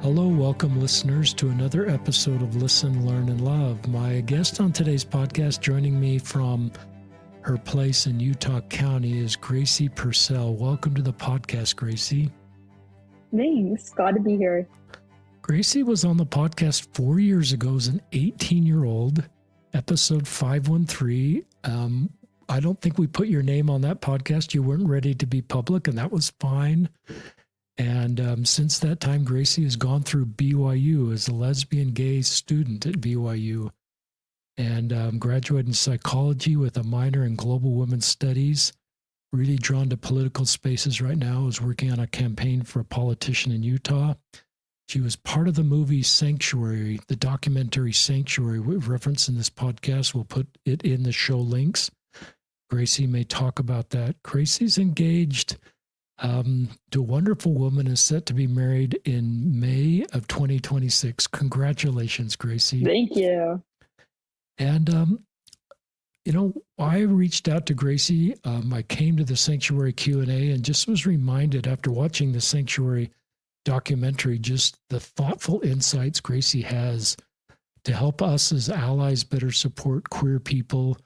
Hello, welcome listeners to another episode of Listen, Learn, and Love. My guest on today's podcast, joining me from her place in Utah County, is Gracee Purcell. Welcome to the podcast, Gracee. Thanks. Glad to be here. Gracee was on the podcast 4 years ago as an 18-year-old, episode 513. I don't think we put your name on that podcast. You weren't ready to be public, and that was fine. And since that time, Gracee has gone through BYU as a lesbian gay student at BYU and graduated in psychology with a minor in global women's studies. Really drawn to political spaces right now. Is working on a campaign for a politician in Utah. She was part of the movie Sanctuary, the documentary Sanctuary. We've referenced in this podcast. We'll put it in the show links. Gracee may talk about that. Gracee's engaged to a wonderful woman, is set to be married in May of 2026. Congratulations, Gracee. Thank you. And, I reached out to Gracee. I came to the Sanctuary Q&A and just was reminded after watching the Sanctuary documentary, just the thoughtful insights Gracee has to help us as allies better support queer people,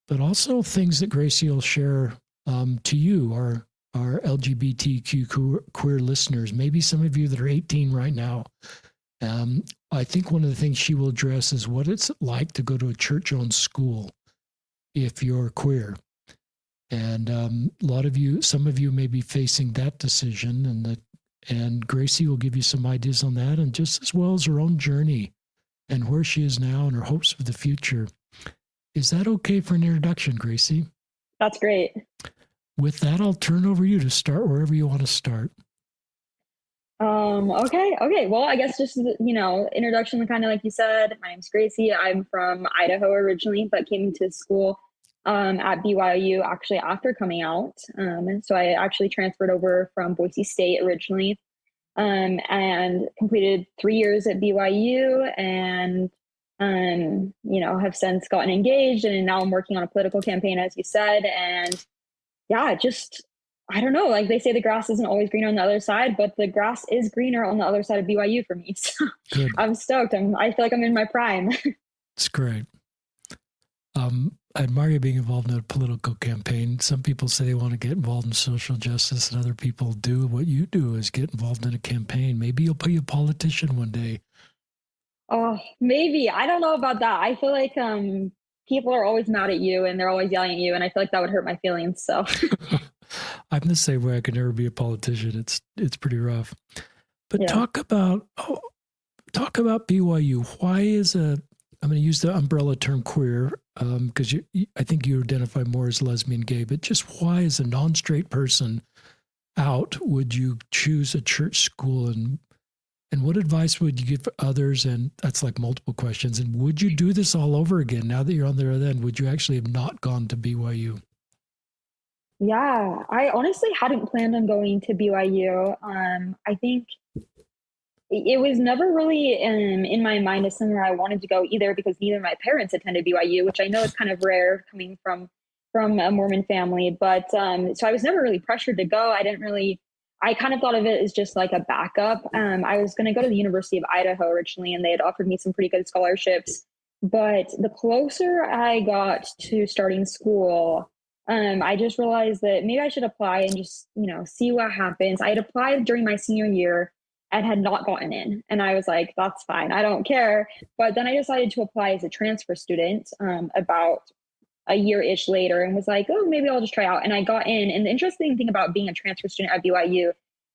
but also things that Gracee will share to you, our LGBTQ queer listeners, maybe some of you that are 18 right now. I think one of the things she will address is what it's like to go to a church-owned school if you're queer. And some of you may be facing that decision, and Gracee will give you some ideas on that, and just as well as her own journey and where she is now and her hopes for the future. Is that okay for an introduction, Gracee? That's great. With that, I'll turn over you to start wherever you want to start. Okay. Well, I guess just, introduction, kind of like you said, my name's Gracee. I'm from Idaho originally, but came to school at BYU actually after coming out. So I actually transferred over from Boise State originally and completed 3 years at BYU and, have since gotten engaged, and now I'm working on a political campaign, as you said. And yeah, I don't know, like they say the grass isn't always greener on the other side, but the grass is greener on the other side of BYU for me. So good. I'm stoked. I feel like I'm in my prime. It's great. I admire you being involved in a political campaign. Some people say they want to get involved in social justice, and other people do what you do, is get involved in a campaign. Maybe you'll be a politician one day. Oh, maybe. I don't know about that. I feel like people are always mad at you and they're always yelling at you, and I feel like that would hurt my feelings. So I'm the same way. I could never be a politician. It's pretty rough. But yeah. Talk about BYU. Why is I'm going to use the umbrella term queer because I think you identify more as lesbian gay, but just why, as a non-straight person out, would you choose a church school, and what advice would you give others? And that's like multiple questions. And would you do this all over again now that you're on the other end? Would you actually have not gone to BYU? Yeah, I honestly hadn't planned on going to BYU. I think it was never really in my mind as somewhere I wanted to go either, because neither of my parents attended BYU, which I know is kind of rare coming from a Mormon family. But so I was never really pressured to go. I kind of thought of it as just like a backup. I was going to go to the University of Idaho originally, and they had offered me some pretty good scholarships. But the closer I got to starting school, I just realized that maybe I should apply and just, see what happens. I had applied during my senior year and had not gotten in. And I was like, that's fine. I don't care. But then I decided to apply as a transfer student about a year-ish later, and was like, oh, maybe I'll just try out. And I got in. And the interesting thing about being a transfer student at BYU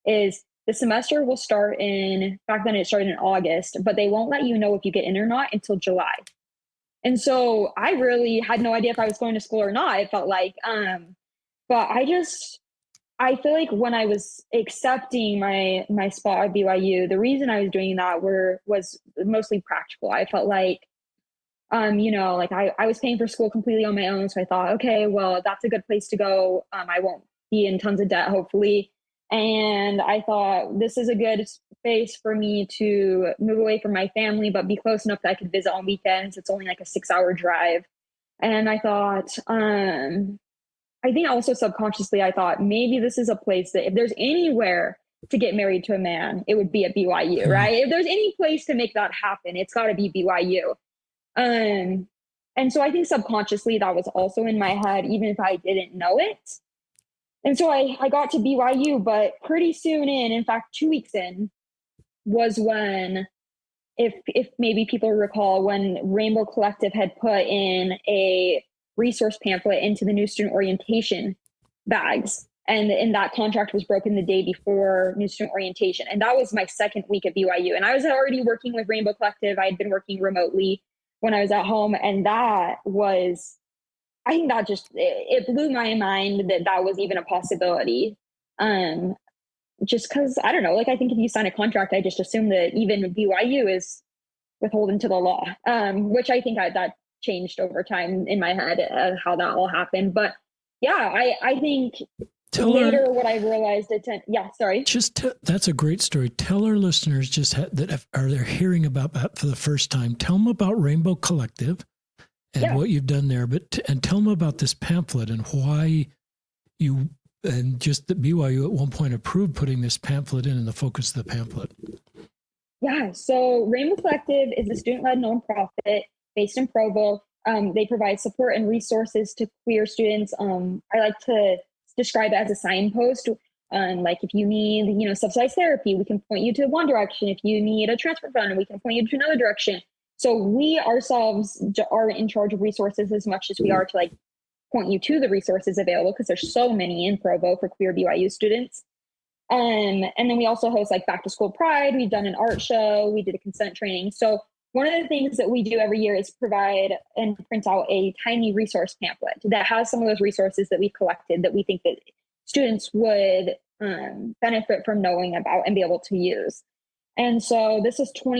is the semester will start back then it started in August, but they won't let you know if you get in or not until July. And so I really had no idea if I was going to school or not. It felt like, but I feel like when I was accepting my spot at BYU, the reason I was doing that was mostly practical. I felt like, I was paying for school completely on my own. So I thought, okay, well, that's a good place to go. I won't be in tons of debt, hopefully. And I thought this is a good space for me to move away from my family, but be close enough that I could visit on weekends. It's only like a 6-hour drive. And I thought, I think also subconsciously, I thought maybe this is a place that if there's anywhere to get married to a man, it would be at BYU, right? If there's any place to make that happen, it's got to be BYU. And so I think subconsciously that was also in my head, even if I didn't know it. And so I got to BYU, but pretty soon in fact, 2 weeks in, was when, if maybe people recall, when Rainbow Collective had put in a resource pamphlet into the new student orientation bags. And that contract was broken the day before new student orientation. And that was my second week at BYU. And I was already working with Rainbow Collective. I had been working remotely when I was at home. And that was, I think that just, it blew my mind that was even a possibility. Just because, I don't know, like, I think if you sign a contract, I just assume that even BYU is withholding to the law, which I think that changed over time in my head, how that all happened. But yeah, I think later what I realized, that's a great story. Tell our listeners that are they hearing about that for the first time. Tell them about Rainbow Collective and what you've done there, and tell them about this pamphlet and why you, and just that BYU at one point approved putting this pamphlet in and the focus of the pamphlet. Yeah, so Rainbow Collective is a student-led nonprofit based in Provo. They provide support and resources to queer students. I like to describe it as a signpost. Like if you need, subsidized therapy, we can point you to one direction. If you need a transfer fund, we can point you to another direction. So we ourselves are in charge of resources as much as we are to point you to the resources available, because there's so many in Provo for queer BYU students. And then we also host back to school pride. We've done an art show. We did a consent training. So one of the things that we do every year is provide and print out a tiny resource pamphlet that has some of those resources that we've collected that we think that students would benefit from knowing about and be able to use. And so this is fall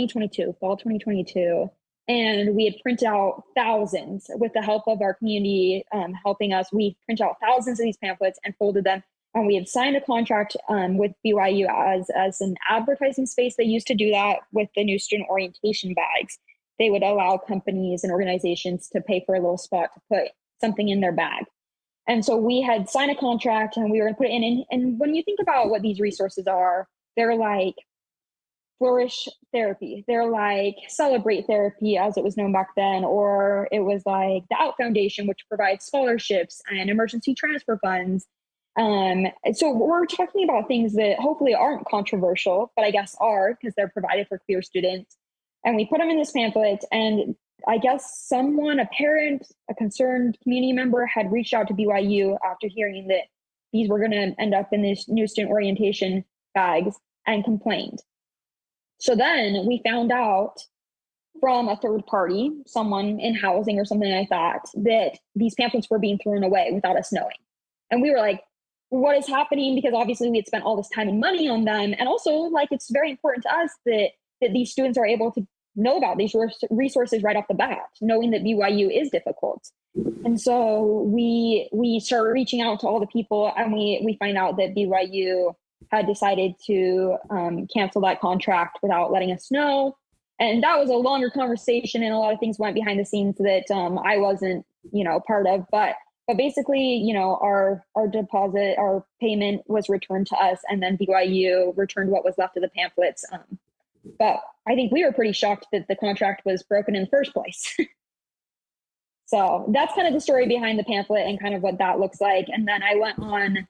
2022. And we had printed out thousands with the help of our community helping us. We print out thousands of these pamphlets and folded them. And we had signed a contract with BYU as an advertising space. They used to do that with the new student orientation bags. They would allow companies and organizations to pay for a little spot to put something in their bag. And so we had signed a contract and we were going to put it in. And when you think about what these resources are, they're like Flourish Therapy. They're like Celebrate Therapy, as it was known back then, or it was like the Out Foundation, which provides scholarships and emergency transfer funds. So we're talking about things that hopefully aren't controversial, but I guess are, because they're provided for queer students. And we put them in this pamphlet, and I guess someone, a parent, a concerned community member, had reached out to BYU after hearing that these were going to end up in these new student orientation bags and complained. So then we found out from a third party, someone in housing or something like that these pamphlets were being thrown away without us knowing. And we were like, what is happening? Because obviously we had spent all this time and money on them. And also, it's very important to us that these students are able to know about these resources right off the bat, knowing that BYU is difficult. And so we started reaching out to all the people, and we find out that BYU had decided to cancel that contract without letting us know. And that was a longer conversation, and a lot of things went behind the scenes that I wasn't, part of. But basically, our deposit, our payment was returned to us, and then BYU returned what was left of the pamphlets. But I think we were pretty shocked that the contract was broken in the first place. So that's kind of the story behind the pamphlet and kind of what that looks like. And then I went on,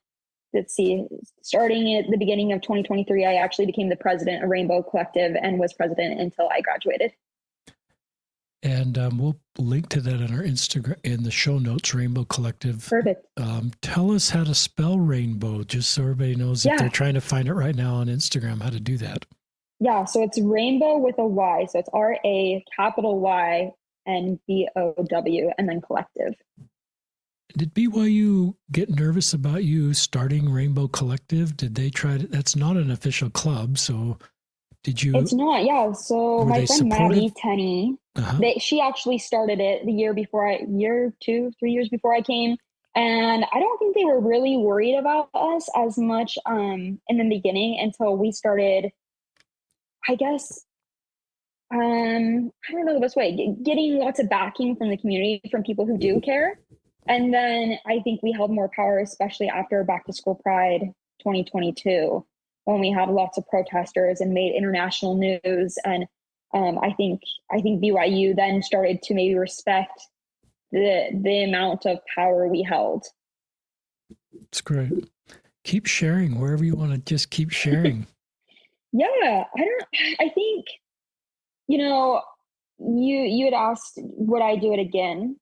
starting at the beginning of 2023, I actually became the president of Rainbow Collective and was president until I graduated. And we'll link to that on our Instagram in the show notes, Rainbow Collective. Perfect. Tell us how to spell rainbow, just so everybody knows if they're trying to find it right now on Instagram, how to do that. Yeah, so it's rainbow with a Y. So it's RA capital Y and BOW and then collective. Did BYU get nervous about you starting Rainbow Collective? Did they try to? That's not an official club, so did you? It's not, yeah. So my friend Maddie Tenney, she actually started it the year before 3 years before I came. And I don't think they were really worried about us as much in the beginning until we started, I guess, I don't know the best way, getting lots of backing from the community, from people who do care. And then I think we held more power, especially after Back to School Pride 2022, when we had lots of protesters and made international news. And I think BYU then started to maybe respect the amount of power we held. It's great. Keep sharing wherever you want to, just keep sharing. Yeah, I think, you had asked, would I do it again?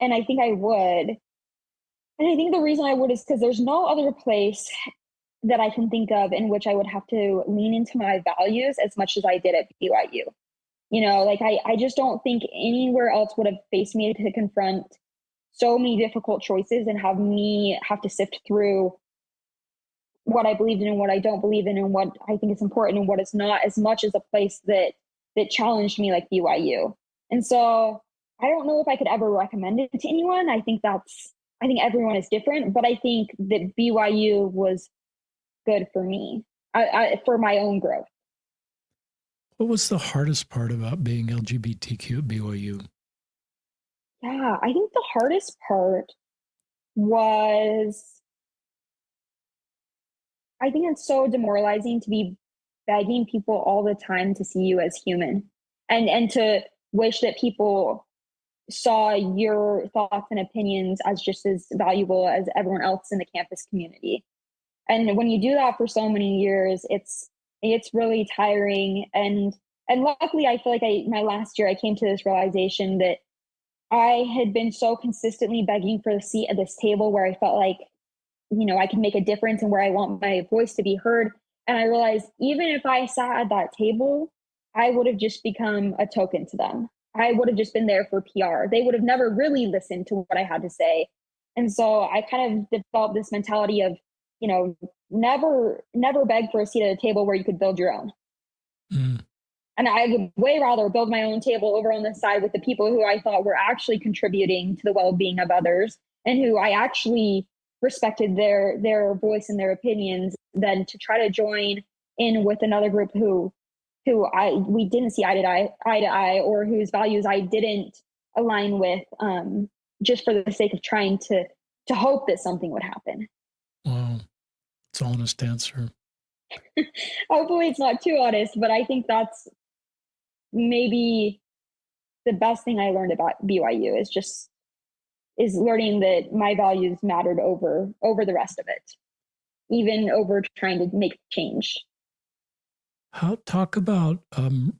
And I think I would. And I think the reason I would is because there's no other place that I can think of in which I would have to lean into my values as much as I did at BYU. I just don't think anywhere else would have faced me to confront so many difficult choices and have me have to sift through what I believed in and what I don't believe in and what I think is important and what is not, as much as a place that challenged me like BYU. And so I don't know if I could ever recommend it to anyone. I think everyone is different, but I think that BYU was good for me, for my own growth. What was the hardest part about being LGBTQ at BYU? Yeah, I think the hardest part was, I think it's so demoralizing to be begging people all the time to see you as human, and to wish that people saw your thoughts and opinions as just as valuable as everyone else in the campus community. And when you do that for so many years, it's really tiring. And luckily, I feel like my last year, I came to this realization that I had been so consistently begging for a seat at this table where I felt like, I can make a difference and where I want my voice to be heard. And I realized even if I sat at that table, I would have just become a token to them. I would have just been there for PR. They would have never really listened to what I had to say. And so I kind of developed this mentality of, never beg for a seat at a table where you could build your own. Mm. And I would way rather build my own table over on the side with the people who I thought were actually contributing to the well-being of others and who I actually respected their voice and their opinions, than to try to join in with another group who we didn't see eye to eye, or whose values I didn't align with, just for the sake of trying to hope that something would happen. Wow. It's an honest answer. Hopefully it's not too honest, but I think that's maybe the best thing I learned about BYU is learning that my values mattered over the rest of it, even over trying to make change. Talk about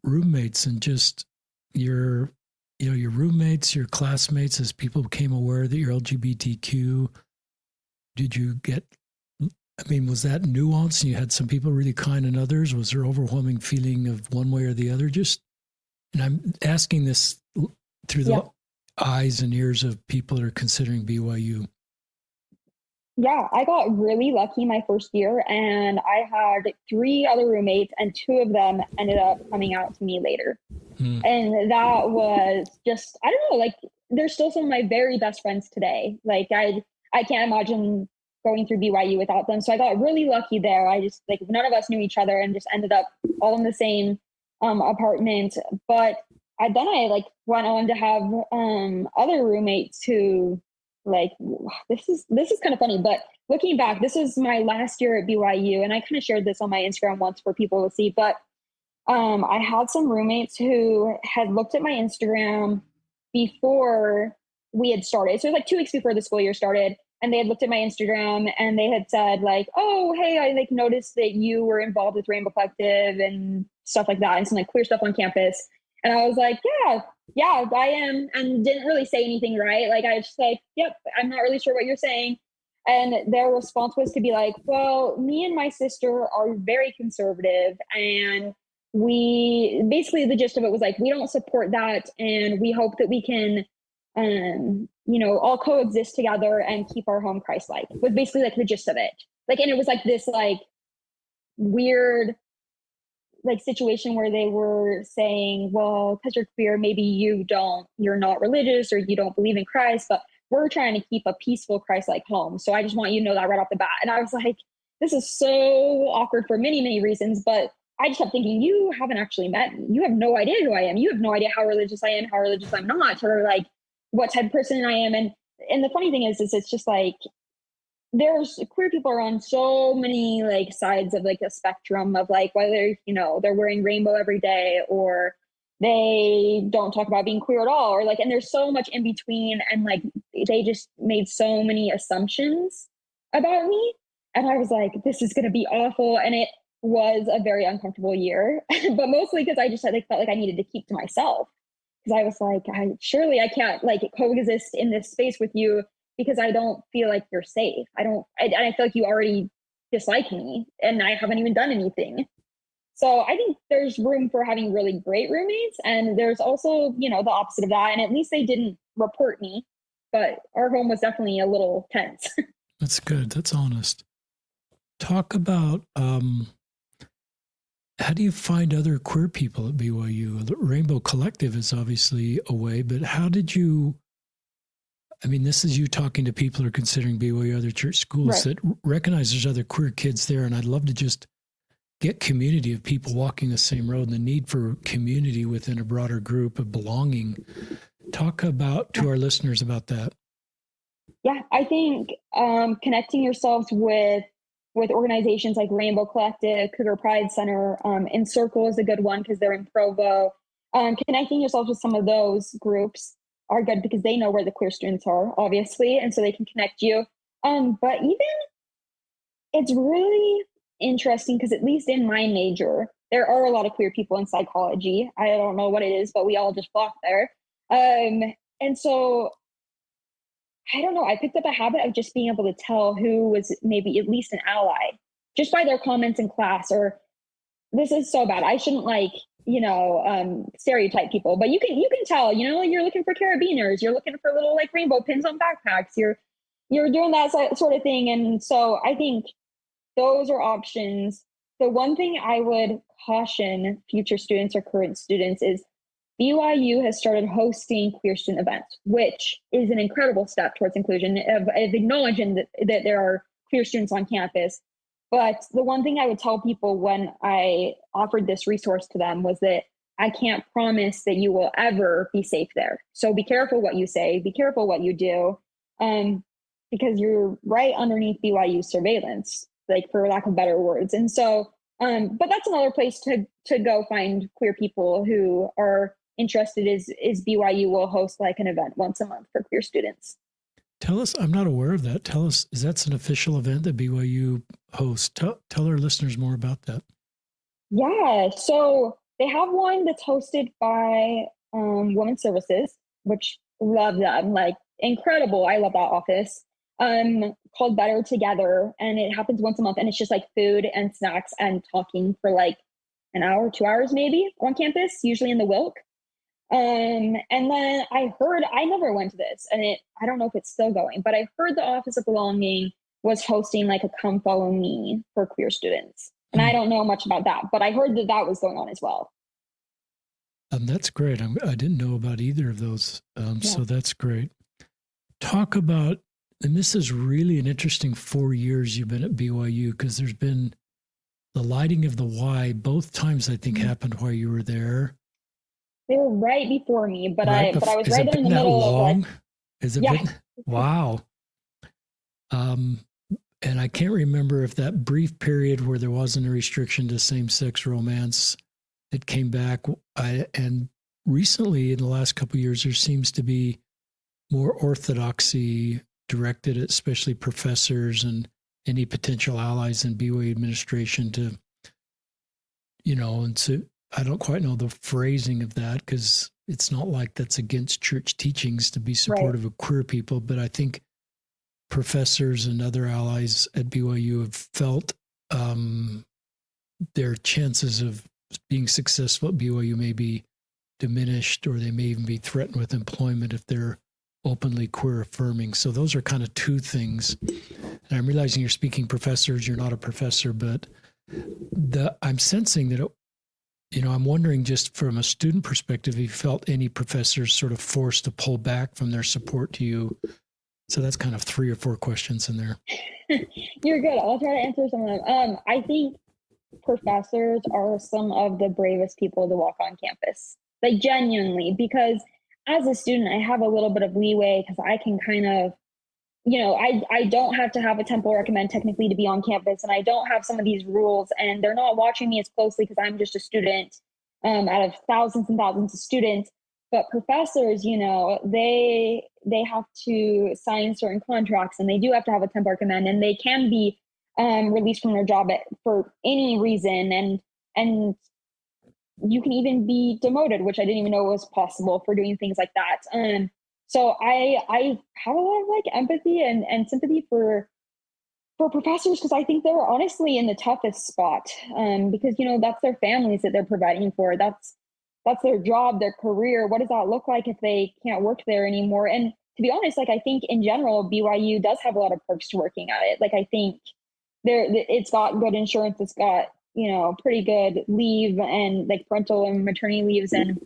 roommates and just your roommates, your classmates, as people became aware that you're LGBTQ. Did you get, was that nuanced and you had some people really kind and others? Was there overwhelming feeling of one way or the other? And I'm asking this through the eyes and ears of people that are considering BYU. Yeah, I got really lucky my first year, and I had 3 other roommates, and 2 of them ended up coming out to me later. And that was just, I don't know, they're still some of my very best friends today. I can't imagine going through BYU without them. So I got really lucky there. I just, none of us knew each other and just ended up all in the same apartment. But I went on to have other roommates who, this is kind of funny, but looking back, this was my last year at BYU, and I kind of shared this on my Instagram once for people to see, but I had some roommates who had looked at my Instagram before we had started. So it was 2 weeks before the school year started, and they had looked at my Instagram and they had said oh, hey, I noticed that you were involved with Rainbow Collective and stuff like that, and some queer stuff on campus. And I was like, yeah, I am. And didn't really say anything, right? I just yep, I'm not really sure what you're saying. And their response was to be well, me and my sister are very conservative, and we basically, the gist of it was we don't support that, and we hope that we can all coexist together and keep our home Christ-like, was basically the gist of it. And it was this weird situation where they were saying, well, because you're queer, maybe you're not religious or you don't believe in Christ, but we're trying to keep a peaceful Christ-like home. So I just want you to know that right off the bat. And I was this is so awkward for many, many reasons, but I just kept thinking, you haven't actually met me. You have no idea who I am. You have no idea how religious I am, how religious I'm not, or what type of person I am. And the funny thing is it's just there's queer people are on so many like sides of like a spectrum of like whether they're wearing rainbow every day or they don't talk about being queer at all, or like, and there's so much in between, and like they just made so many assumptions about me, and I was like, this is going to be awful, and it was a very uncomfortable year, but mostly because I just felt like I needed to keep to myself, because I was like, surely I can't like coexist in this space with you because I don't feel like you're safe. I feel like you already dislike me and I haven't even done anything. So I think there's room for having really great roommates. And there's also, the opposite of that. And at least they didn't report me, but our home was definitely a little tense. That's good. That's honest. Talk about how do you find other queer people at BYU? The Rainbow Collective is obviously a way, but how did you? I mean, this is you talking to people who are considering BYU other church schools that recognize there's other queer kids there. And I'd love to just get community of people walking the same road and the need for community within a broader group of belonging. Talk about to our listeners about that. Yeah, I think connecting yourselves with organizations like Rainbow Collective, Cougar Pride Center, and Circle is a good one because they're in Provo. Connecting yourselves with some of those groups are good because they know where the queer students are, obviously, and so they can connect you. But even it's really interesting because at least in my major, there are a lot of queer people in psychology. I don't know what it is, but we all just flock there. And so I don't know, I picked up a habit of just being able to tell who was maybe at least an ally just by their comments in class, or this is so bad. I shouldn't stereotype people, but you can tell, you're looking for carabiners, you're looking for little like rainbow pins on backpacks, you're doing that sort of thing. And so I think those are options. The one thing I would caution future students or current students is BYU has started hosting queer student events, which is an incredible step towards inclusion of acknowledging that there are queer students on campus. But the one thing I would tell people when I offered this resource to them was that I can't promise that you will ever be safe there. So be careful what you say, be careful what you do, because you're right underneath BYU surveillance, like for lack of better words. And so, but that's another place to go find queer people who are interested. Is BYU will host like an event once a month for queer students. Tell us, I'm not aware of that. Tell us, is that an official event that BYU hosts? Tell our listeners more about that. Yeah, so they have one that's hosted by Women's Services, which love them, like incredible. I love that office. Called Better Together, and it happens once a month, and it's just like food and snacks and talking for like an hour, 2 hours maybe on campus, usually in the Wilk. And then I heard, I never went to this, and I don't know if it's still going, but I heard the Office of Belonging was hosting like a Come Follow Me for queer students. And I don't know much about that, but I heard that was going on as well. That's great. I didn't know about either of those. So that's great. Talk about, and this is really an interesting 4 years you've been at BYU, because there's been the lighting of the Y both times I think happened while you were there. They were right before me, but I was right in the middle of like. Is it been? Wow. And I can't remember if that brief period where there wasn't a restriction to same-sex romance, it came back. And recently, in the last couple of years, there seems to be more orthodoxy directed at especially professors and any potential allies in BYU administration to, and so I don't quite know the phrasing of that, because it's not like that's against church teachings to be supportive of queer people, but I think professors and other allies at BYU have felt their chances of being successful at BYU may be diminished, or they may even be threatened with employment if they're openly queer affirming. So those are kind of two things. And I'm realizing you're speaking professors, you're not a professor, but I'm sensing that, I'm wondering just from a student perspective, if you felt any professors sort of forced to pull back from their support to you. So that's kind of 3 or 4 questions in there. You're good. I'll try to answer some of them. I think professors are some of the bravest people to walk on campus, like genuinely, because as a student, I have a little bit of leeway because I can kind of I don't have to have a temple recommend technically to be on campus, and I don't have some of these rules, and they're not watching me as closely because I'm just a student out of thousands and thousands of students. But professors, they have to sign certain contracts, and they do have to have a temple recommend, and they can be released from their job for any reason, and you can even be demoted, which I didn't even know was possible for doing things like that. So I have a lot of like empathy and sympathy for professors, because I think they're honestly in the toughest spot, because that's their families that they're providing for. That's their job, their career. What does that look like if they can't work there anymore? And to be honest, like I think in general, BYU does have a lot of perks to working at it. Like I think it's got good insurance. It's got pretty good leave and like parental and maternity leaves, and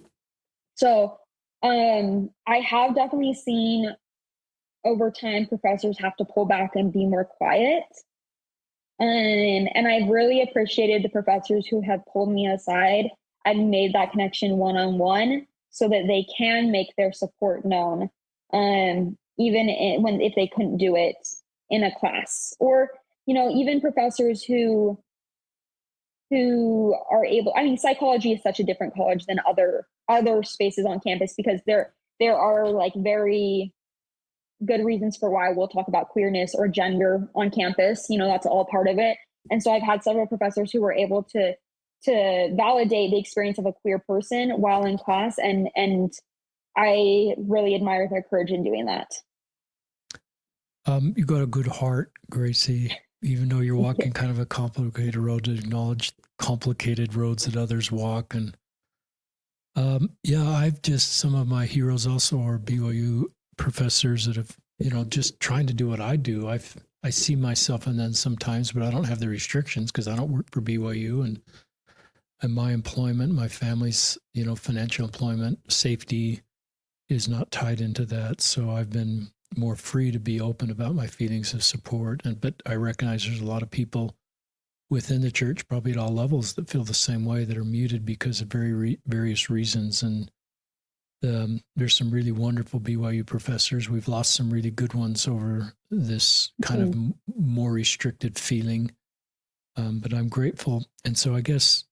so I have definitely seen over time professors have to pull back and be more quiet. And I've really appreciated the professors who have pulled me aside and made that connection one-on-one so that they can make their support known, even if they couldn't do it in a class, or even professors who are able. I mean, psychology is such a different college than other spaces on campus, because there are like very good reasons for why we'll talk about queerness or gender on campus. That's all part of it. And so I've had several professors who were able to validate the experience of a queer person while in class, and I really admire their courage in doing that. You got a good heart, Gracee, even though you're walking kind of a complicated road, to acknowledge complicated roads that others walk. And I've just, some of my heroes also are BYU professors that have, just trying to do what I do. I see myself in them sometimes, but I don't have the restrictions because I don't work for BYU, and my employment, my family's, financial employment, safety is not tied into that. So I've been more free to be open about my feelings of support. But I recognize there's a lot of people within the church, probably at all levels, that feel the same way, that are muted because of various reasons. And there's some really wonderful BYU professors. We've lost some really good ones over this kind of more restricted feeling. But I'm grateful. And so I guess,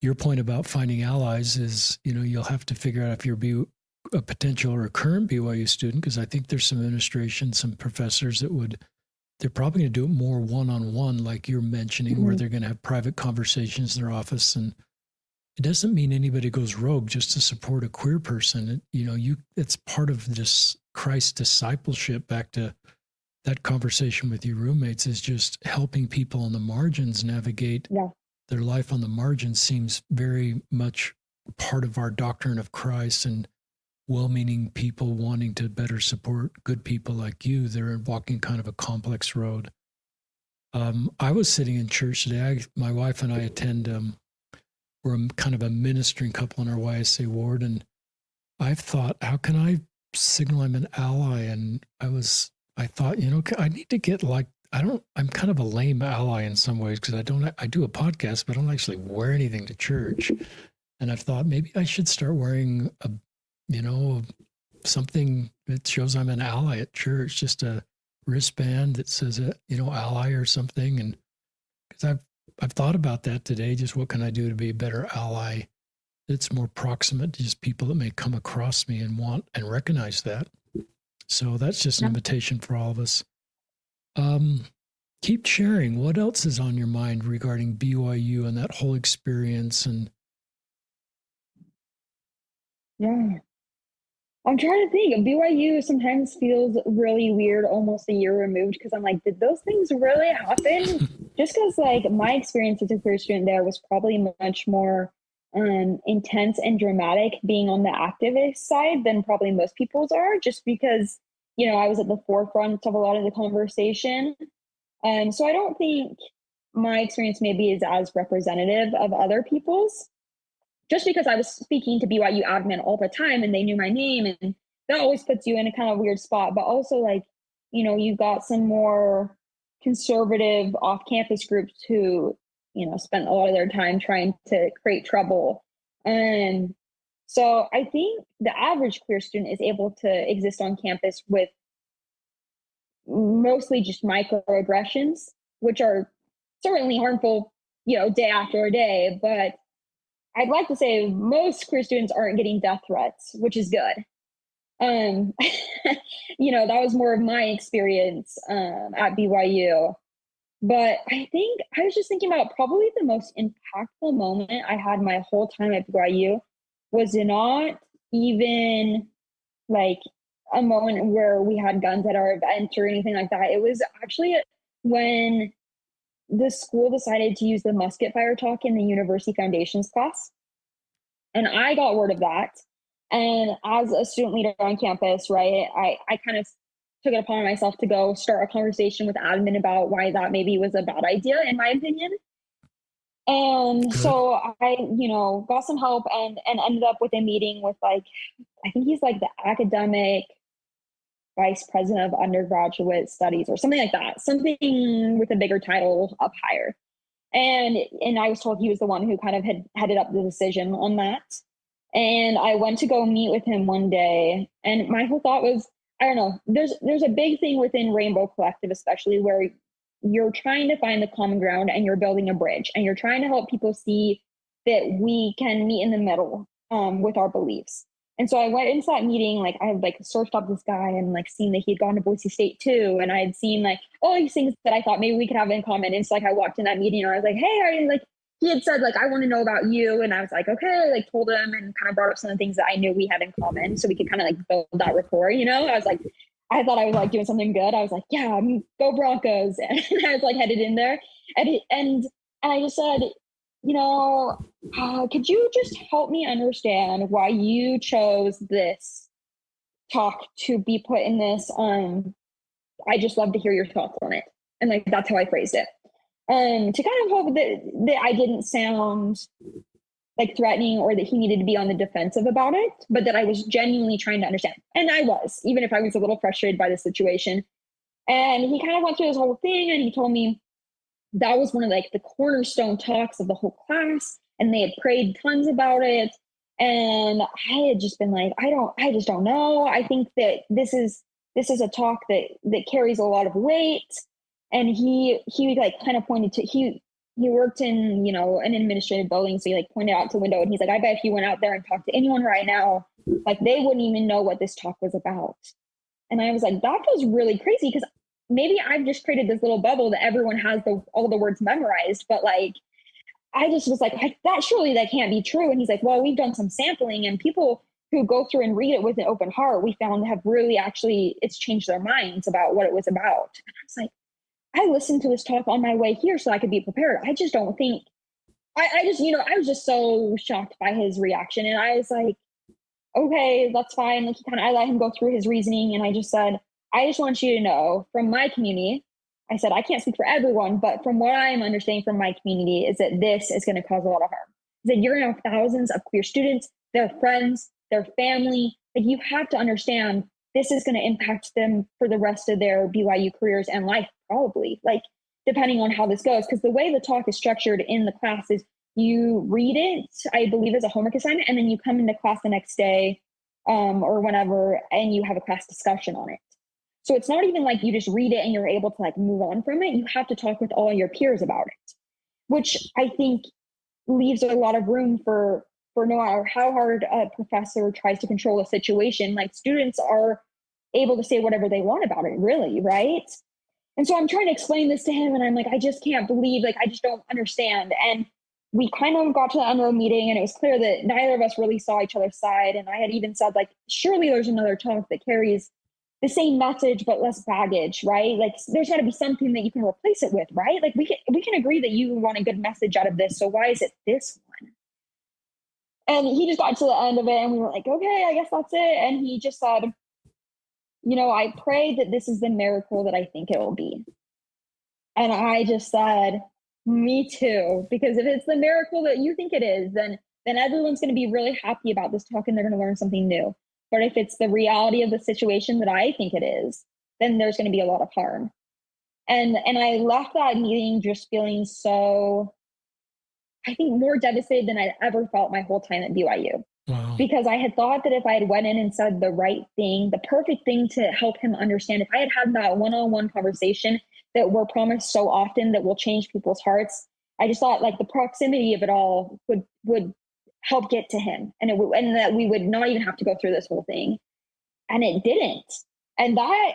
your point about finding allies is, you'll have to figure out if you're a potential or a current BYU student, because I think there's some administration, some professors that they're probably going to do it more one-on-one, like you're mentioning, where they're going to have private conversations in their office. And it doesn't mean anybody goes rogue just to support a queer person. It's part of this Christ discipleship. Back to that conversation with your roommates, is just helping people on the margins navigate their life on the margins. Seems very much part of our doctrine of Christ, and well-meaning people wanting to better support good people like you. They're walking kind of a complex road. I was sitting in church today. My wife and I attend, we're kind of a ministering couple in our YSA ward, and I've thought, how can I signal I'm an ally? And I thought, I need to get I'm kind of a lame ally in some ways, because I do a podcast, but I don't actually wear anything to church. And I've thought maybe I should start wearing something that shows I'm an ally at church, just a wristband that says, ally or something. And because I've thought about that today, just what can I do to be a better ally that's more proximate to just people that may come across me and want and recognize that. So that's just an invitation for all of us. Keep sharing. What else is on your mind regarding BYU and that whole experience? And I'm trying to think. BYU sometimes feels really weird, almost a year removed, because I'm like, did those things really happen? Just because like my experience as a queer student there was probably much more intense and dramatic being on the activist side than probably most people's are, just because, I was at the forefront of a lot of the conversation. So I don't think my experience maybe is as representative of other people's, just because I was speaking to BYU admin all the time and they knew my name, and that always puts you in a kind of weird spot. But also, like, you've got some more conservative off-campus groups who, spent a lot of their time trying to create trouble. And so I think the average queer student is able to exist on campus with mostly just microaggressions, which are certainly harmful, day after day. But I'd like to say most queer students aren't getting death threats, which is good. Um, that was more of my experience at BYU. But I think I was just thinking about probably the most impactful moment I had my whole time at BYU was not even like a moment where we had guns at our event or anything like that. It was actually when the school decided to use the musket fire talk in the university foundations class. And I got word of that. And as a student leader on campus, right, I kind of took it upon myself to go start a conversation with admin about why that maybe was a bad idea, in my opinion. And Good. so I, got some help and ended up with a meeting with I think he's like the academic vice president of undergraduate studies or something like that, something with a bigger title up higher. And I was told he was the one who kind of had headed up the decision on that. And I went to go meet with him one day, and my whole thought was, I don't know, there's a big thing within Rainbow Collective, especially where you're trying to find the common ground and you're building a bridge and you're trying to help people see that we can meet in the middle with our beliefs. And so I went into that meeting, I had searched up this guy and seen that he'd gone to Boise State too. And I had seen all these things that I thought maybe we could have in common. And so I walked in that meeting and I was like, hey, he had said I want to know about you. And I was like, okay, told him and kind of brought up some of the things that I knew we had in common. So we could kind of build that rapport, I was like, I thought I was doing something good. I was like, yeah, go Broncos. And I was headed in there and I just said, could you just help me understand why you chose this talk to be put in this? I just love to hear your thoughts on it. And that's how I phrased it. To kind of hope that I didn't sound threatening or that he needed to be on the defensive about it, but that I was genuinely trying to understand. And I was, even if I was a little frustrated by the situation. And he kind of went through this whole thing and he told me that was one of the cornerstone talks of the whole class. And they had prayed tons about it. And I had just been I just don't know. I think that this is a talk that carries a lot of weight. And he kind of pointed to, he worked in, an administrative building. So he pointed out the window and he's I bet if you went out there and talked to anyone right now, they wouldn't even know what this talk was about. And I was that feels really crazy because maybe I've just created this little bubble that everyone has all the words memorized, but I just was surely that can't be true. And he's well, we've done some sampling and people who go through and read it with an open heart, we found have really actually, it's changed their minds about what it was about. And I was I listened to this talk on my way here so I could be prepared. I just don't think, I just, I was just so shocked by his reaction. And I was okay, that's fine. I let him go through his reasoning. And I just said, I just want you to know from my community, I said, I can't speak for everyone, but from what I'm understanding from my community is that this is going to cause a lot of harm. I said, you're going to have thousands of queer students, their friends, their family. You have to understand this is going to impact them for the rest of their BYU careers and life, probably, depending on how this goes. Because the way the talk is structured in the class is you read it, I believe, as a homework assignment, and then you come into class the next day or whenever, and you have a class discussion on it. So it's not even you just read it and you're able to move on from it. You have to talk with all your peers about it, which I think leaves a lot of room for no matter how hard a professor tries to control a situation, students are able to say whatever they want about it, really, right? And so I'm trying to explain this to him and I'm I just can't believe, I just don't understand. And we kind of got to the end of the meeting and it was clear that neither of us really saw each other's side. And I had even said surely there's another talk that carries the same message but less baggage, right? There's got to be something that you can replace it with, right? We can agree that you want a good message out of this, so why is it this one? And he just got to the end of it and we were okay, I guess that's it. And he just said, I pray that this is the miracle that I think it will be. And I just said, me too, because if it's the miracle that you think it is, then everyone's going to be really happy about this talk and they're going to learn something new. But if it's the reality of the situation that I think it is, then there's going to be a lot of harm. And I left that meeting just feeling so, I think, more devastated than I'd ever felt my whole time at BYU. Wow. because I had thought that if I had went in and said the right thing, the perfect thing to help him understand, if I had had that one-on-one conversation that we're promised so often that will change people's hearts, I just thought like the proximity of it all would help get to him, and and that we would not even have to go through this whole thing. And it didn't. And that,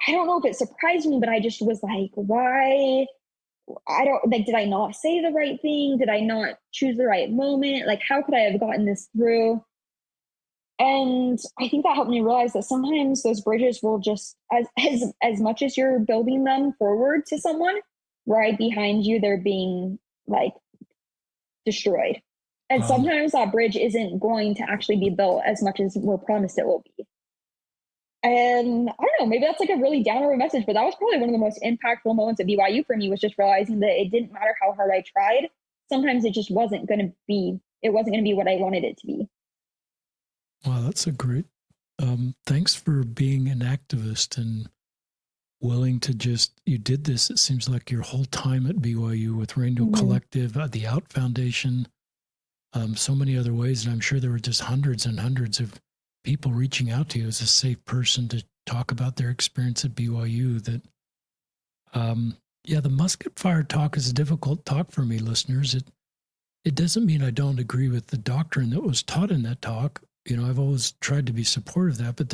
I don't know if it surprised me, but I just was like, why? I don't like, did I not say the right thing? Did I not choose the right moment? Like, how could I have gotten this through? And I think that helped me realize that sometimes those bridges will just, as much as you're building them forward to someone, right behind you, they're being like destroyed. And Wow. sometimes that bridge isn't going to actually be built as much as we're promised it will be. And I don't know, maybe that's like a really downward message, but that was probably one of the most impactful moments at BYU for me, was just realizing that it didn't matter how hard I tried. Sometimes it just wasn't going to be, it wasn't going to be what I wanted it to be. Wow, that's a great. Thanks for being an activist and willing to just. You did this. It seems like your whole time at BYU with Rainbow Collective, the Out Foundation, so many other ways, and I'm sure there were just hundreds and hundreds of people reaching out to you as a safe person to talk about their experience at BYU. That, yeah, the musket fire talk is a difficult talk for me, listeners. It doesn't mean I don't agree with the doctrine that was taught in that talk. You know, I've always tried to be supportive of that, but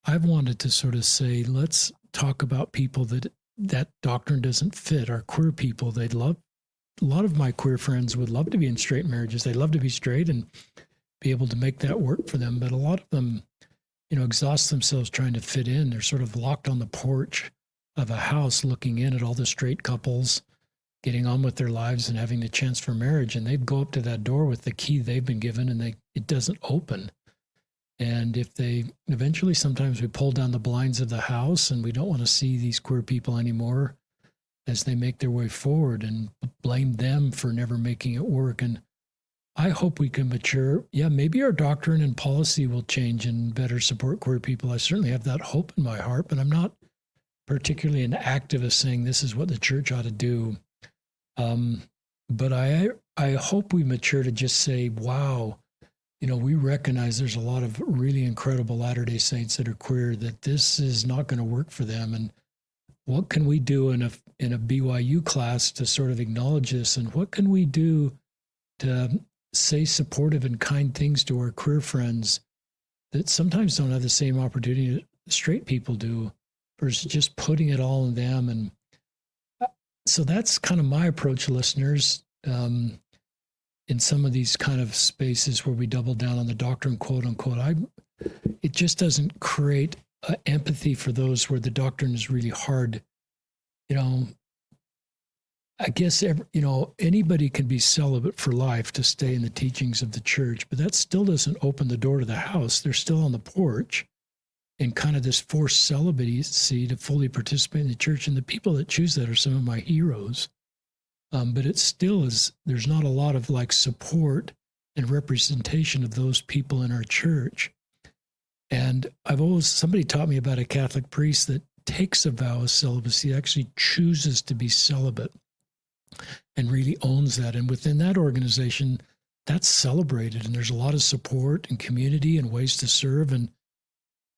I've wanted to sort of say, let's talk about people that doctrine doesn't fit. Our queer people, a lot of my queer friends would love to be in straight marriages. They love to be straight and be able to make that work for them. But a lot of them, exhaust themselves trying to fit in. They're sort of locked on the porch of a house looking in at all the straight couples getting on with their lives and having the chance for marriage. And they'd go up to that door with the key they've been given and it doesn't open. And if they eventually, sometimes we pull down the blinds of the house and we don't want to see these queer people anymore as they make their way forward and blame them for never making it work. And I hope we can mature. Yeah, maybe our doctrine and policy will change and better support queer people. I certainly have that hope in my heart, but I'm not particularly an activist saying this is what the church ought to do. But I hope we mature to just say, wow, we recognize there's a lot of really incredible Latter-day Saints that are queer, that this is not going to work for them. And what can we do in a BYU class to sort of acknowledge this? And what can we do to say supportive and kind things to our queer friends that sometimes don't have the same opportunity that straight people do, versus just putting it all on them? And so that's kind of my approach, listeners, in some of these kind of spaces where we double down on the doctrine, quote unquote. It just doesn't create empathy for those where the doctrine is really hard. I guess anybody can be celibate for life to stay in the teachings of the church, but that still doesn't open the door to the house. They're still on the porch in kind of this forced celibacy to fully participate in the church. And the people that choose that are some of my heroes. But it still is, there's not a lot of like support and representation of those people in our church. And somebody taught me about a Catholic priest that takes a vow of celibacy, actually chooses to be celibate and really owns that. And within that organization, that's celebrated. And there's a lot of support and community and ways to serve. And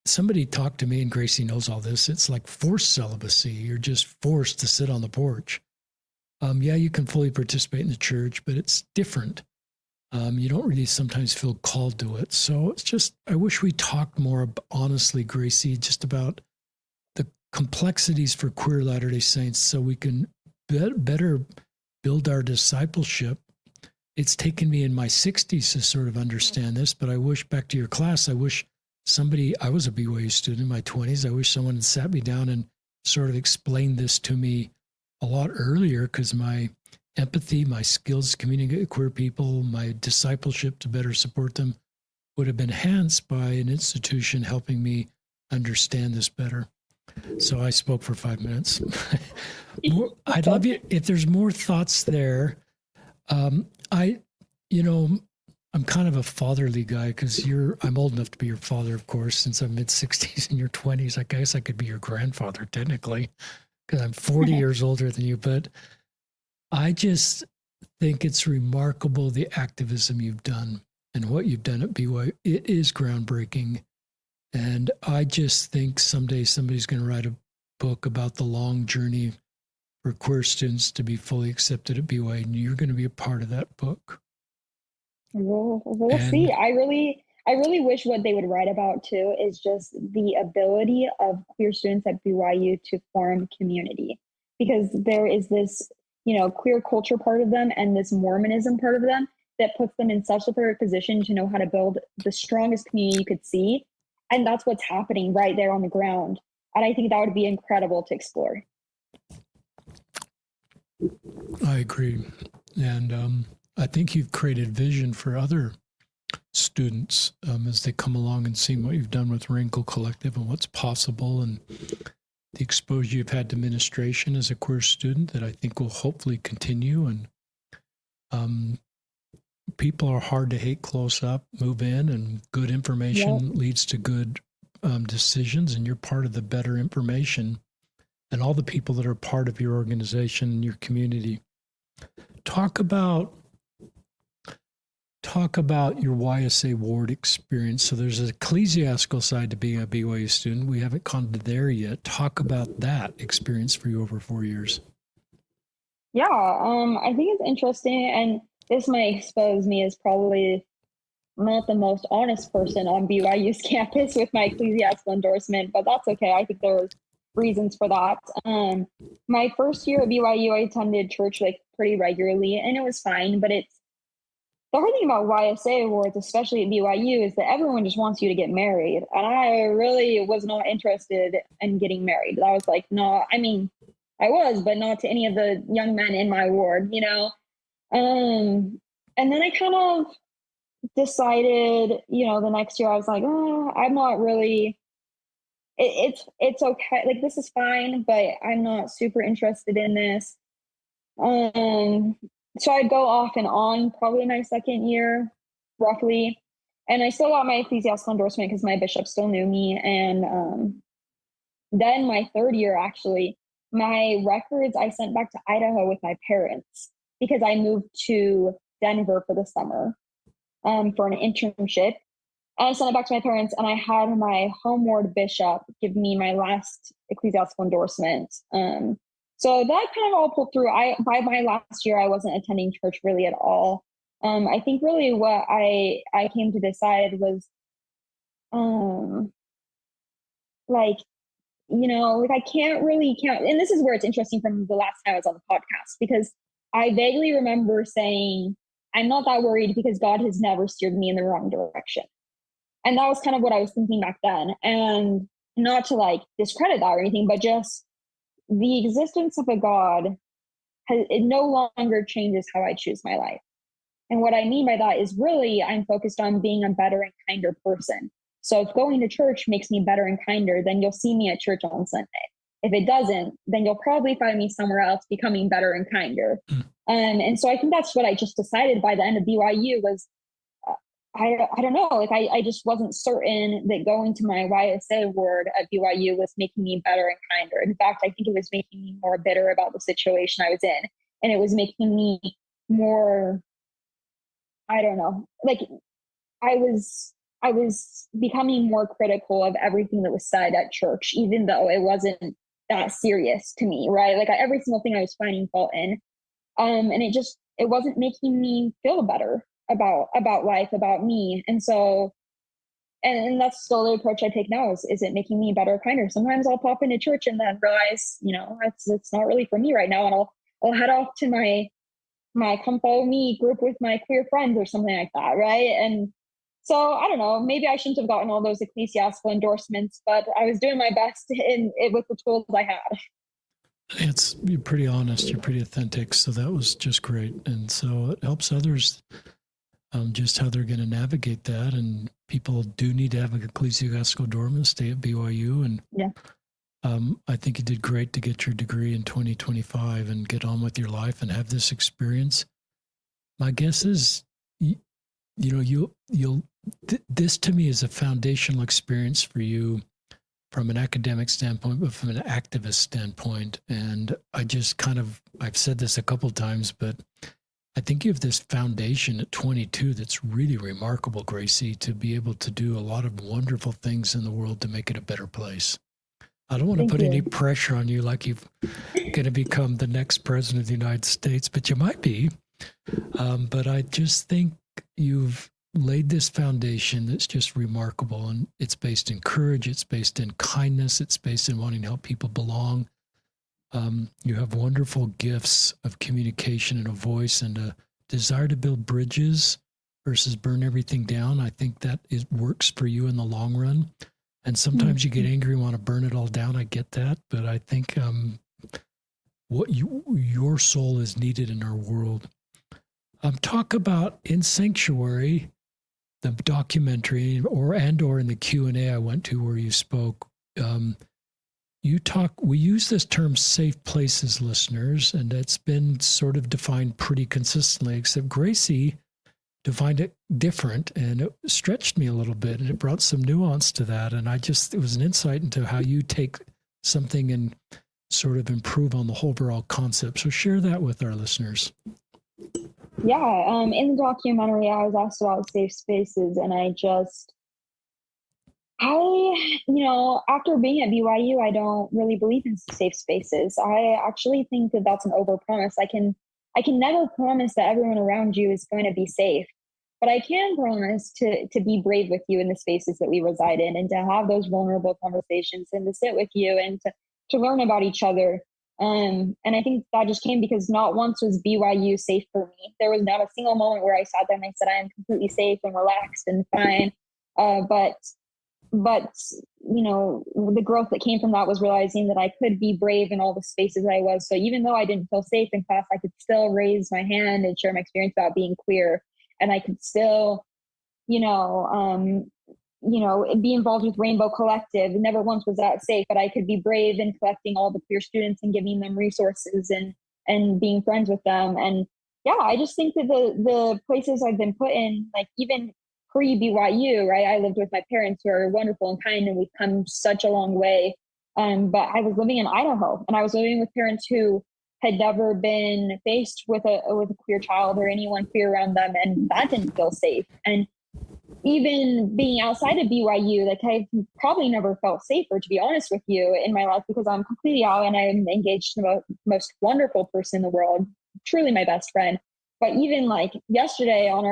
somebody talked to me, and Gracee knows all this. It's like forced celibacy. You're just forced to sit on the porch. Yeah, you can fully participate in the church, but it's different. You don't really sometimes feel called to it. So it's just, I wish we talked more honestly, Gracee, just about the complexities for queer Latter-day Saints so we can better build our discipleship. It's taken me in my 60s to sort of understand this, but I wish, back to your class, I wish I was a BYU student in my 20s. I wish someone had sat me down and sort of explained this to me a lot earlier, because my empathy, my skills to communicate with queer people, my discipleship to better support them would have been enhanced by an institution helping me understand this better. So I spoke for 5 minutes. I'd love you, if there's more thoughts there. I'm kind of a fatherly guy because I'm old enough to be your father, of course, since I'm mid-60s and you're 20s. I guess I could be your grandfather technically, because I'm 40 years older than you. But I just think it's remarkable, the activism you've done. and what you've done at BYU, it is groundbreaking. And I just think someday somebody's going to write a book about the long journey for queer students to be fully accepted at BYU, and you're going to be a part of that book. We'll And see. I really wish what they would write about too is just the ability of queer students at BYU to form community, because there is this, queer culture part of them and this Mormonism part of them that puts them in such a perfect position to know how to build the strongest community you could see. And that's what's happening right there on the ground. And I think that would be incredible to explore. I agree. And I think you've created vision for other students as they come along and see what you've done with Wrinkle Collective and what's possible, and the exposure you've had to administration as a queer student that I think will hopefully continue. And people are hard to hate close up, move in, and good information leads to good decisions, and you're part of the better information and all the people that are part of your organization and your community. Talk about your YSA ward experience. So there's an ecclesiastical side to being a BYU student. We haven't gone to there yet. Talk about that experience for you over 4 years. Yeah, I think it's interesting, and this might expose me as probably not the most honest person on BYU's campus with my ecclesiastical endorsement, but that's okay. I think there was reasons for that. My first year at BYU, I attended church pretty regularly, and it was fine, but the hard thing about YSA awards, especially at BYU, is that everyone just wants you to get married. And I really was not interested in getting married. I was like, no, I mean, I was, but not to any of the young men in my ward, And then I kind of decided, the next year I was like, oh, I'm not really, it's okay. Like, this is fine, but I'm not super interested in this. So I'd go off and on probably my second year, roughly. And I still got my ecclesiastical endorsement because my bishop still knew me. And then my third year, actually, my records I sent back to Idaho with my parents because I moved to Denver for the summer for an internship. And I sent it back to my parents, and I had my home ward bishop give me my last ecclesiastical endorsement. So that kind of all pulled through. By my last year, I wasn't attending church really at all. I think really what I came to decide was, I can't really count. And this is where it's interesting from the last time I was on the podcast, because I vaguely remember saying, I'm not that worried because God has never steered me in the wrong direction. And that was kind of what I was thinking back then. And not to discredit that or anything, but just the existence of a God, it no longer changes how I choose my life. And what I mean by that is really I'm focused on being a better and kinder person. So if going to church makes me better and kinder, then you'll see me at church on Sunday. If it doesn't, then you'll probably find me somewhere else becoming better and kinder. And so I think that's what I just decided by the end of BYU was, I don't know, I just wasn't certain that going to my YSA ward at BYU was making me better and kinder. In fact, I think it was making me more bitter about the situation I was in. And it was making me more, I don't know, I was becoming more critical of everything that was said at church, even though it wasn't that serious to me, right? Every single thing I was finding fault in. And it wasn't making me feel better about life, about me. And so, and that's still the approach I take now is it making me better, kinder? Sometimes I'll pop into church and then realize, it's not really for me right now. And I'll head off to my come follow me group with my queer friends or something like that. Right. And so I don't know, maybe I shouldn't have gotten all those ecclesiastical endorsements, but I was doing my best with the tools I had. You're pretty honest, you're pretty authentic. So that was just great. And so it helps others just how they're going to navigate that. And people do need to have an ecclesiastical endorsement, stay at BYU. And I think you did great to get your degree in 2025 and get on with your life and have this experience. My guess is, this to me is a foundational experience for you from an academic standpoint, but from an activist standpoint. And I just I've said this a couple of times, but I think you have this foundation at 22 that's really remarkable, Gracee, to be able to do a lot of wonderful things in the world to make it a better place. I don't want to Thank put any you. pressure on you like you're going to become the next president of the United States, but you might be. But I just think you've laid this foundation that's just remarkable. And it's based in courage, it's based in kindness, it's based in wanting to help people belong. You have wonderful gifts of communication and a voice and a desire to build bridges versus burn everything down. I think that works for you in the long run. And sometimes you get angry and want to burn it all down. I get that. But I think your soul is needed in our world. Talk about In Sanctuary, the documentary, or in the Q&A I went to where you spoke. We use this term safe places, listeners, and it's been sort of defined pretty consistently, except Gracee defined it different, and it stretched me a little bit, and it brought some nuance to that. And it was an insight into how you take something and sort of improve on the whole overall concept. So share that with our listeners. Yeah, in the documentary, I was asked about safe spaces, and after being at BYU, I don't really believe in safe spaces. I actually think that that's an overpromise. I can never promise that everyone around you is going to be safe, but I can promise to be brave with you in the spaces that we reside in, and to have those vulnerable conversations, and to sit with you, and to learn about each other. And I think that just came because not once was BYU safe for me. There was not a single moment where I sat there and I said, I am completely safe and relaxed and fine. But the growth that came from that was realizing that I could be brave in all the spaces I was. So even though I didn't feel safe in class, I could still raise my hand and share my experience about being queer. And I could still, be involved with Rainbow Collective. Never once was that safe, but I could be brave in collecting all the queer students and giving them resources and being friends with them. And yeah, I just think that the places I've been put in, like even pre-BYU, right? I lived with my parents who are wonderful and kind, and we've come such a long way. But I was living in Idaho, and I was living with parents who had never been faced with a queer child or anyone queer around them, and that didn't feel safe. And even being outside of BYU, like I've probably never felt safer, to be honest with you, in my life, because I'm completely out and I'm engaged to the most wonderful person in the world, truly my best friend. But even like yesterday on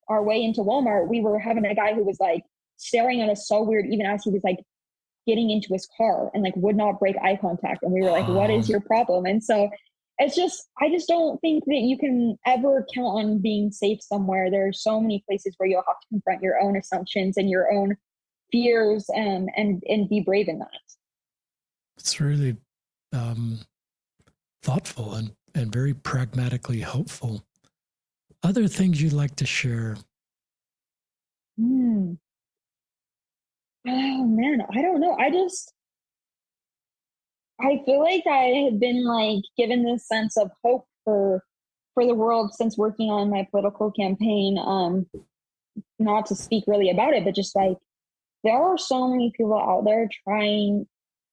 our way into Walmart, we were having a guy who was like staring at us so weird, even as he was like getting into his car and like would not break eye contact. And we were like, what is your problem? And so I just don't think that you can ever count on being safe somewhere. There are so many places where you'll have to confront your own assumptions and your own fears and be brave in that. It's really thoughtful and very pragmatically helpful. Other things you'd like to share? Oh man, I don't know. I feel like I had been like given this sense of hope for the world since working on my political campaign. Not to speak really about it, but just like there are so many people out there trying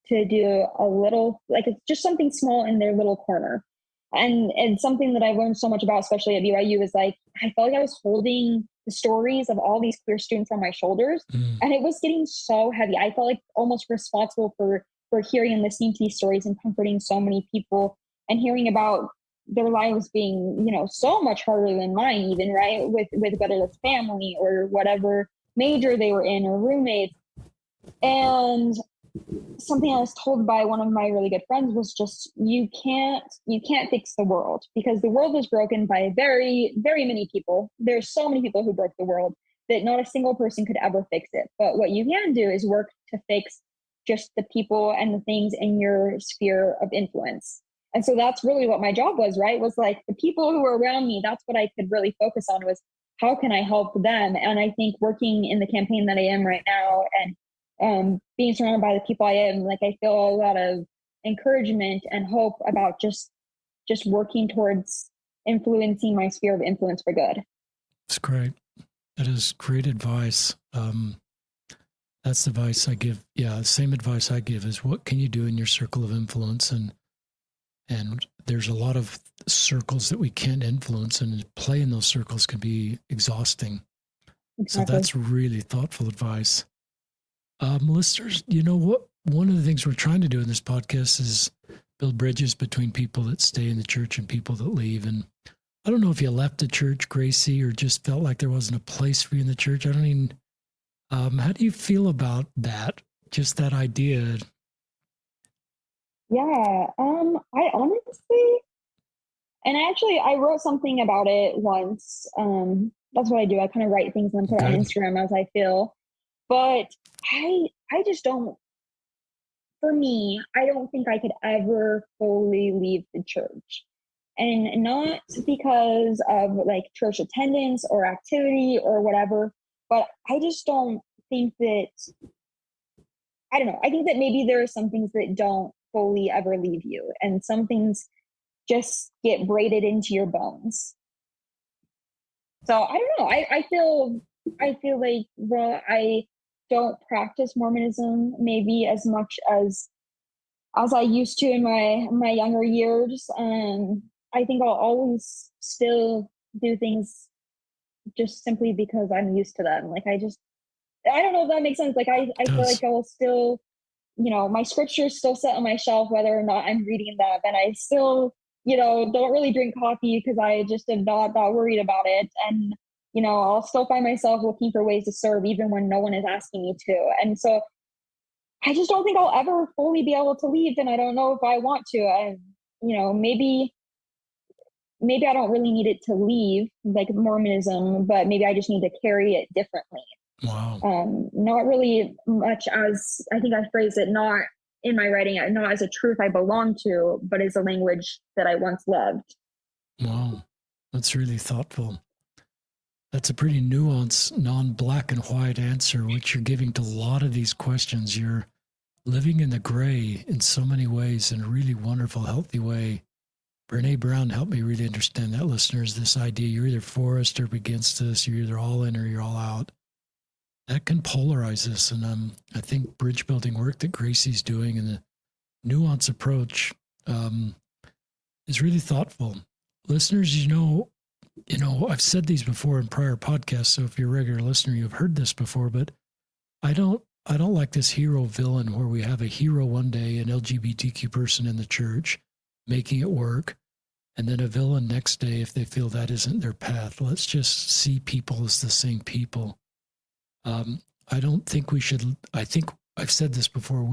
to do a little, like it's just something small in their little corner. And something that I've learned so much about, especially at BYU, is like I felt like I was holding the stories of all these queer students on my shoulders, and it was getting so heavy. I felt like almost responsible for hearing and listening to these stories and comforting so many people, and hearing about their lives being, so much harder than mine, even, right? With whether it's family or whatever major they were in or roommates. And something I was told by one of my really good friends was just, you can't fix the world, because the world was broken by very, very many people. There's so many people who broke the world that not a single person could ever fix it. But what you can do is work to fix just the people and the things in your sphere of influence. And so that's really what my job was, right? Was like the people who were around me. That's what I could really focus on, was how can I help them? And I think working in the campaign that I am right now, and being surrounded by the people I am, like I feel a lot of encouragement and hope about just working towards influencing my sphere of influence for good. It's great. That is great advice. That's the advice I give. Yeah, the same advice I give is what can you do in your circle of influence, and there's a lot of circles that we can't influence, and play in those circles can be exhausting. So Exactly. that's really thoughtful advice. Listeners, you know what? One of the things we're trying to do in this podcast is build bridges between people that stay in the church and people that leave. And I don't know if you left the church, Gracee, or just felt like there wasn't a place for you in the church. I don't even, how do you feel about that? Just that idea. Yeah. I honestly, and I wrote something about it once. That's what I do. I kind of write things and then put it on Good. Instagram as I feel. But I just don't, for me, I don't think I could ever fully leave the church. And not because of like church attendance or activity or whatever, but I just don't think that, I don't know. I think that maybe there are some things that don't fully ever leave you, and some things just get braided into your bones. So I don't know. I feel like, well, I don't practice Mormonism maybe as much as I used to in my younger years. I think I'll always still do things just simply because I'm used to them. Like I don't know if that makes sense. Like I It feel like does. I'll still, my scriptures still sit on my shelf whether or not I'm reading them, and I still, don't really drink coffee because I just am not that worried about it. And I'll still find myself looking for ways to serve even when no one is asking me to. And so I just don't think I'll ever fully be able to leave, and I don't know if I want to. And maybe I don't really need it to leave, like Mormonism, but maybe I just need to carry it differently. Wow. Not really much as I think I phrased it, not in my writing, not as a truth I belong to, but as a language that I once loved. Wow. That's really thoughtful. That's a pretty nuanced, non black and white answer, which you're giving to a lot of these questions. You're living in the gray in so many ways in a really wonderful, healthy way. Brene Brown helped me really understand that, listeners. This idea you're either for us or against us, you're either all in or you're all out. That can polarize us. And I think bridge building work that Gracie's doing and the nuance approach um, is really thoughtful. Listeners, I've said these before in prior podcasts, so if you're a regular listener, you've heard this before, but I don't like this hero villain where we have a hero one day, an LGBTQ person in the church making it work, and then a villain next day if they feel that isn't their path. Let's just see people as the same people. I don't think we should, I think I've said this before,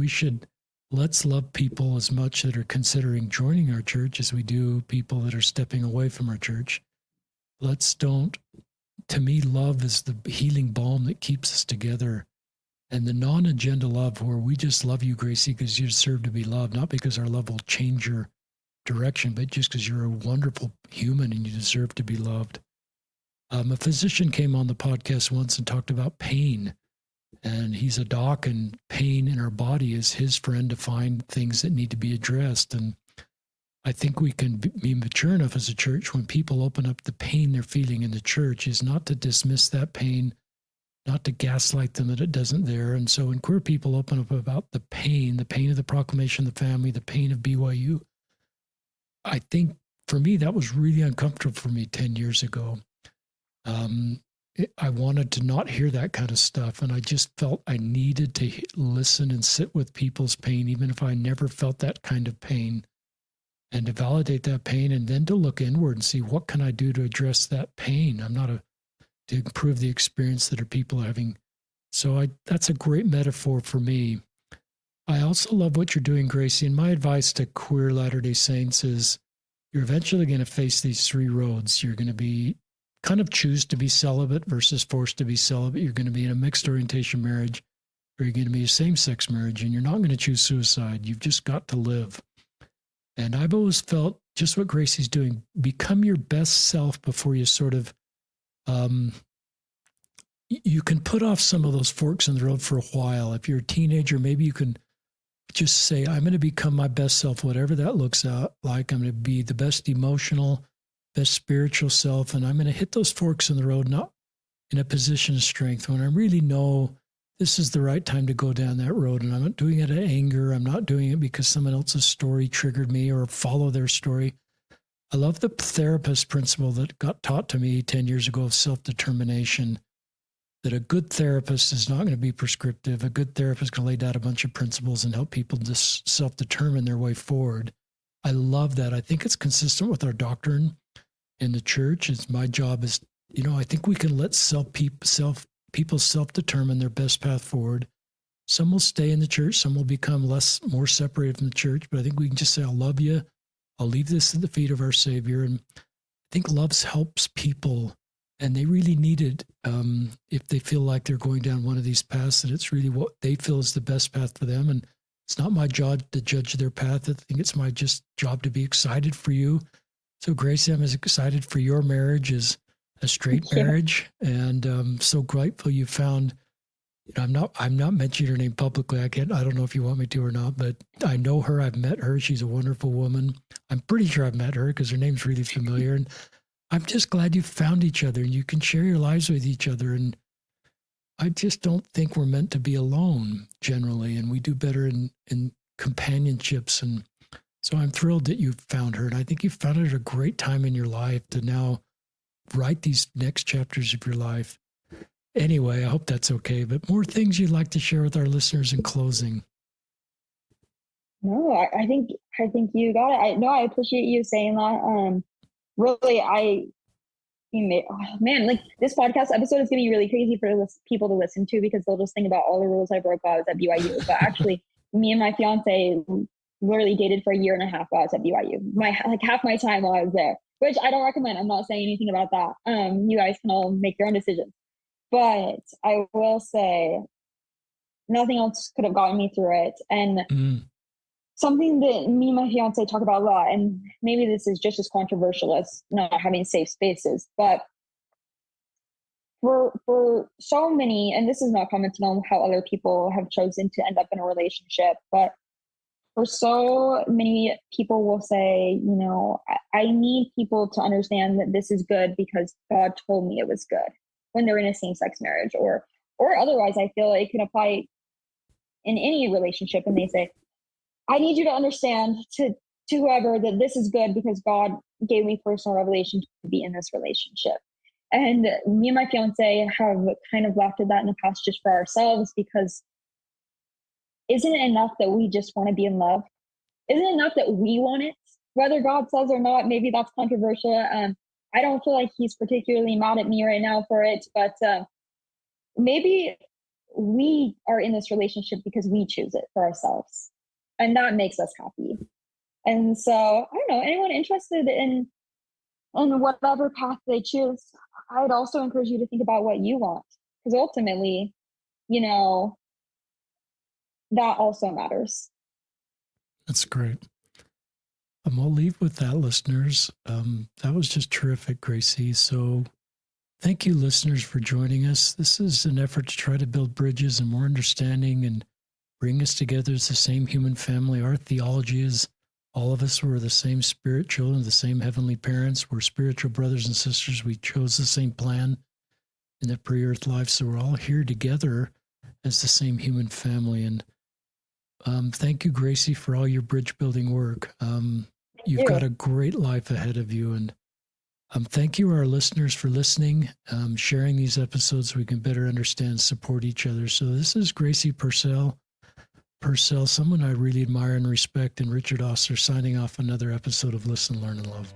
let's love people as much that are considering joining our church as we do people that are stepping away from our church. Let's don't, to me, love is the healing balm that keeps us together. And the non-agenda love where we just love you, Gracee, because you deserve to be loved, not because our love will change your direction, but just because you're a wonderful human and you deserve to be loved. A physician came on the podcast once and talked about pain. And he's a doc, and pain in our body is his friend to find things that need to be addressed. And I think we can be mature enough as a church when people open up the pain they're feeling in the church is not to dismiss that pain, not to gaslight them that it doesn't there. And so when queer people open up about the pain of the proclamation of the family, the pain of BYU, I think for me, that was really uncomfortable for me 10 years ago. I wanted to not hear that kind of stuff. And I just felt I needed to listen and sit with people's pain, even if I never felt that kind of pain, and to validate that pain and then to look inward and see what can I do to address that pain. I'm not to improve the experience that our people are having. So that's a great metaphor for me. I also love what you're doing, Gracee. And my advice to queer Latter-day Saints is you're eventually going to face these three roads. You're going to be kind of choose to be celibate versus forced to be celibate. You're going to be in a mixed orientation marriage, or you're going to be a same-sex marriage, and you're not going to choose suicide. You've just got to live. And I've always felt just what Gracie's doing, become your best self before you sort of, you can put off some of those forks in the road for a while. If you're a teenager, maybe you can just say, I'm going to become my best self, whatever that looks like. I'm going to be the best emotional, best spiritual self. And I'm going to hit those forks in the road, not in a position of strength when I really know this is the right time to go down that road. And I'm not doing it out of anger. I'm not doing it because someone else's story triggered me or follow their story. I love the therapist principle that got taught to me 10 years ago of self-determination, that a good therapist is not going to be prescriptive. A good therapist can lay down a bunch of principles and help people just self-determine their way forward. I love that. I think it's consistent with our doctrine in the church. It's my job is, I think we can let people self-determine their best path forward. Some will stay in the church. Some will become more separated from the church. But I think we can just say, I love you. I'll leave this at the feet of our Savior. And I think love helps people, and they really need it if they feel like they're going down one of these paths, and it's really what they feel is the best path for them. And it's not my job to judge their path. I think it's my job to be excited for you. So Gracee, I'm as excited for your marriage as a straight marriage, and I'm so grateful you found. I'm not mentioning her name publicly. I don't know if you want me to or not, but I know her. I've met her. She's a wonderful woman. I'm pretty sure I've met her because her name's really familiar. And I'm just glad you found each other and you can share your lives with each other. And I just don't think we're meant to be alone generally. And we do better in companionships. And so I'm thrilled that you found her. And I think you found her at a great time in your life to now write these next chapters of your life. Anyway, I hope that's okay. But more things you'd like to share with our listeners in closing? No, I think you got it. I appreciate you saying that. Really, man, like this podcast episode is gonna be really crazy for people to listen to because they'll just think about all the rules I broke while I was at BYU. But actually, me and my fiance literally dated for a year and a half while I was at BYU. Half my time while I was there, which I don't recommend. I'm not saying anything about that. You guys can all make your own decisions. But I will say nothing else could have gotten me through it. And something that me and my fiance talk about a lot, and maybe this is just as controversial as not having safe spaces, but for so many, and this is not commenting on how other people have chosen to end up in a relationship, but for so many people will say, I need people to understand that this is good because God told me it was good, when they're in a same-sex marriage or otherwise. I feel it can apply in any relationship. And they say, I need you to understand to whoever that this is good because God gave me personal revelation to be in this relationship. And me and my fiance have kind of laughed at that in the past just for ourselves, because isn't it enough that we just want to be in love? Isn't it enough that we want it? Whether God says or not, maybe that's controversial. I don't feel like he's particularly mad at me right now for it, but maybe we are in this relationship because we choose it for ourselves, and that makes us happy. And so, I don't know, anyone interested in whatever path they choose, I'd also encourage you to think about what you want, because ultimately, that also matters. That's great. I'll leave with that, listeners. That was just terrific, Gracee. So thank you, listeners, for joining us. This is an effort to try to build bridges and more understanding and bring us together as the same human family. Our theology is all of us were the same spirit children, the same heavenly parents. We're spiritual brothers and sisters. We chose the same plan in the pre-earth life. So we're all here together as the same human family. And thank you, Gracee, for all your bridge building work. You've got a great life ahead of you. And thank you, our listeners, for listening, sharing these episodes so we can better understand and support each other. So this is Gracee Purcell, someone I really admire and respect, and Richard Oster signing off another episode of Listen, Learn, and Love.